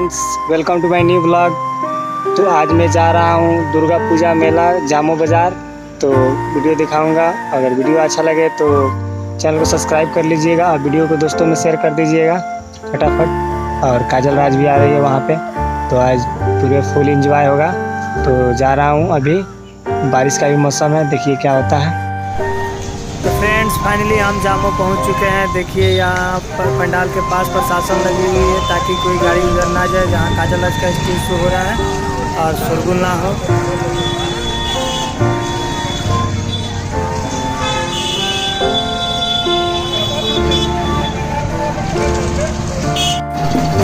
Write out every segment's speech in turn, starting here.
Friends, welcome two माय new blog. तो आज मैं जा रहा हूँ दुर्गा पूजा मेला जामो बाज़ार। तो वीडियो दिखाऊंगा। अगर वीडियो अच्छा लगे तो चैनल को सब्सक्राइब कर लीजिएगा और वीडियो को दोस्तों में शेयर कर दीजिएगा फटाफट। और काजल राज भी आ रही है वहाँ पे, तो आज पूरे फुल एंजॉय होगा। तो जा रहा हूँ अभी, बारिश का भी मौसम है, देखिए क्या होता है। तो फ्रेंड्स, फाइनली हम जामो पहुंच चुके हैं। देखिए यहाँ पर पंडाल के पास प्रशासन लगी हुई है ताकि कोई गाड़ी उधर ना जाए जहाँ काजल राज का स्टेज शो हो रहा है और शोरगुल ना हो।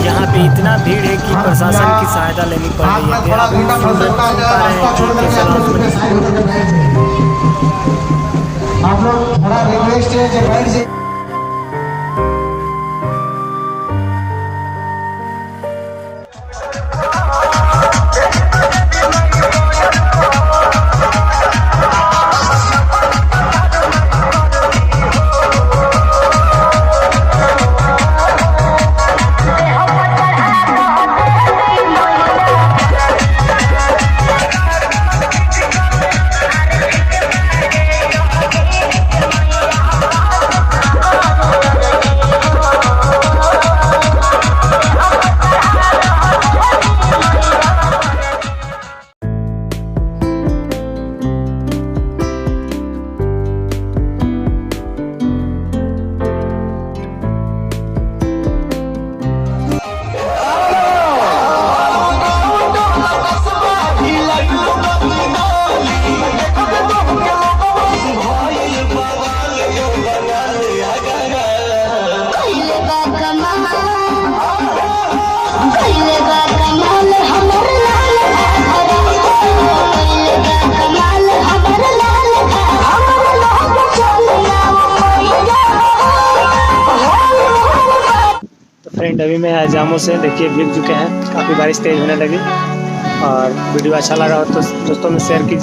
यहाँ पे इतना भीड़ है कि प्रशासन की सहायता लेनी पड़ रही है। आप लोग थोड़ा रिक्वेस्ट है कि बैठ जाइए। फ्रेंड, अभी मैं जामो से देखिए भीग चुके हैं, काफ़ी बारिश तेज़ होने लगी। और वीडियो अच्छा लगा हो तो दोस्तों में शेयर कीजिए।